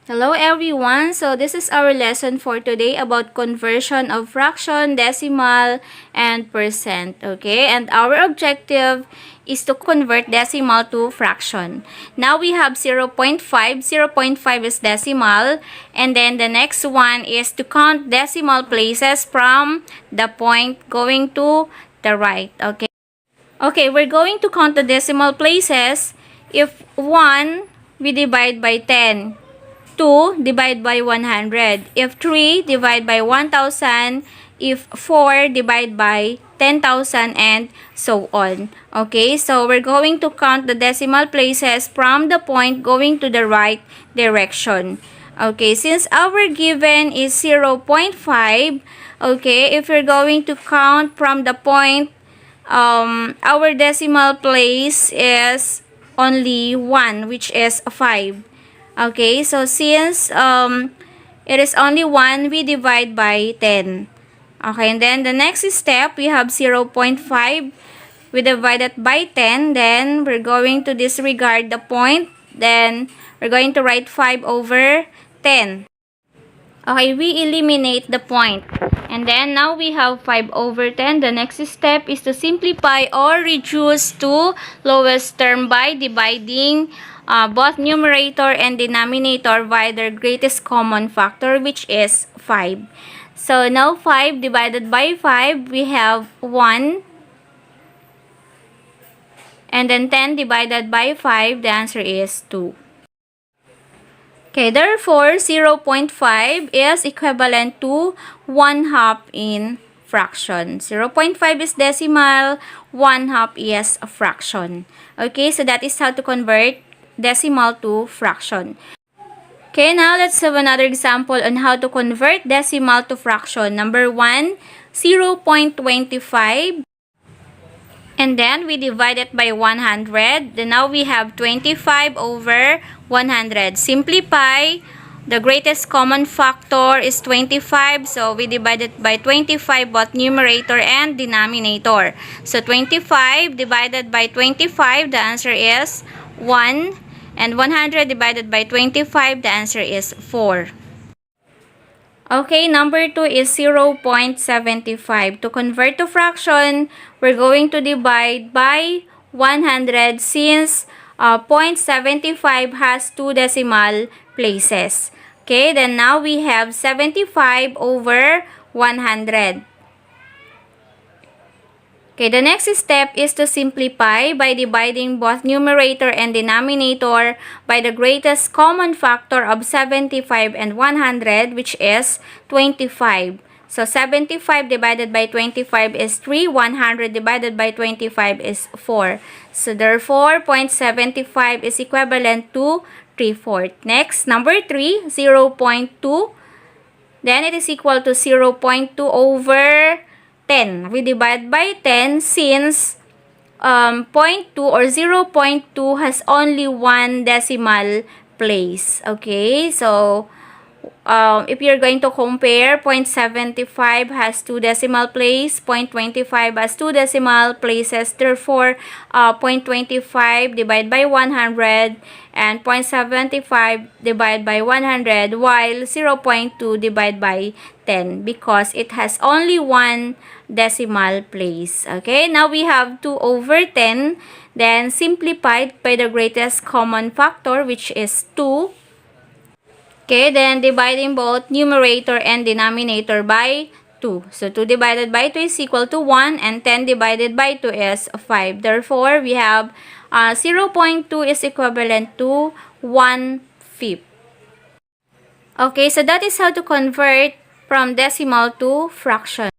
Hello everyone, so this is our lesson for today about conversion of fraction, decimal, and percent, okay? And our objective is to convert decimal to fraction. Now we have 0.5. 0.5 is decimal, and then the next one is to count decimal places from the point going to the right, okay? Okay, we're going to count the decimal places. If 1, we divide by 10. 2, divide by 100. If 3, divide by 1,000. If 4, divide by 10,000, and so on. Okay, so we're going to count the decimal places from the point going to the right direction. Okay, since our given is 0.5, okay, if you're going to count from the point, our decimal place is only 1, which is 5. Okay, so since it is only 1, we divide by 10. Okay, and then the next step, we have 0.5. We divide it by 10. Then we're going to disregard the point. Then we're going to write 5 over 10. Okay, we eliminate the point. And then now we have 5 over 10. The next step is to simplify or reduce to lowest term by dividing both numerator and denominator by their greatest common factor, which is 5. So now 5 divided by 5, we have 1. And then 10 divided by 5, the answer is 2. Okay, therefore, 0.5 is equivalent to 1/2 in fraction. 0.5 is decimal, 1/2 is a fraction. Okay, so that is how to convert decimal to fraction. Okay, now let's have another example on how to convert decimal to fraction. Number 1, 0.25. And then we divide it by 100. Then now we have 25 over 100. Simplify. The greatest common factor is 25. So we divide it by 25, both numerator and denominator. So 25 divided by 25, the answer is 1. And 100 divided by 25, the answer is 4. Okay, number 2 is 0.75. To convert to fraction, we're going to divide by 100 since 0.75 has 2 decimal places. Okay, then now we have 75 over 100. Okay, the next step is to simplify by dividing both numerator and denominator by the greatest common factor of 75 and 100, which is 25. So 75 divided by 25 is 3, 100 divided by 25 is 4. So therefore, 0.75 is equivalent to 3/4. Next, number 3, 0.2. Then it is equal to 0.2 over 10. We divide by 10 since 0.2 or 0.2 has only one decimal place. Okay, so if you're going to compare, 0.75 has 2 decimal places, 0.25 has 2 decimal places. Therefore, 0.25 divided by 100 and 0.75 divided by 100, while 0.2 divided by 10 because it has only one decimal place. Okay, now we have 2 over 10, then simplified by the greatest common factor, which is 2. Okay, then dividing both numerator and denominator by 2. So 2 divided by 2 is equal to 1 and 10 divided by 2 is 5. Therefore, we have 0.2 is equivalent to 1/5. Okay, so that is how to convert from decimal to fraction.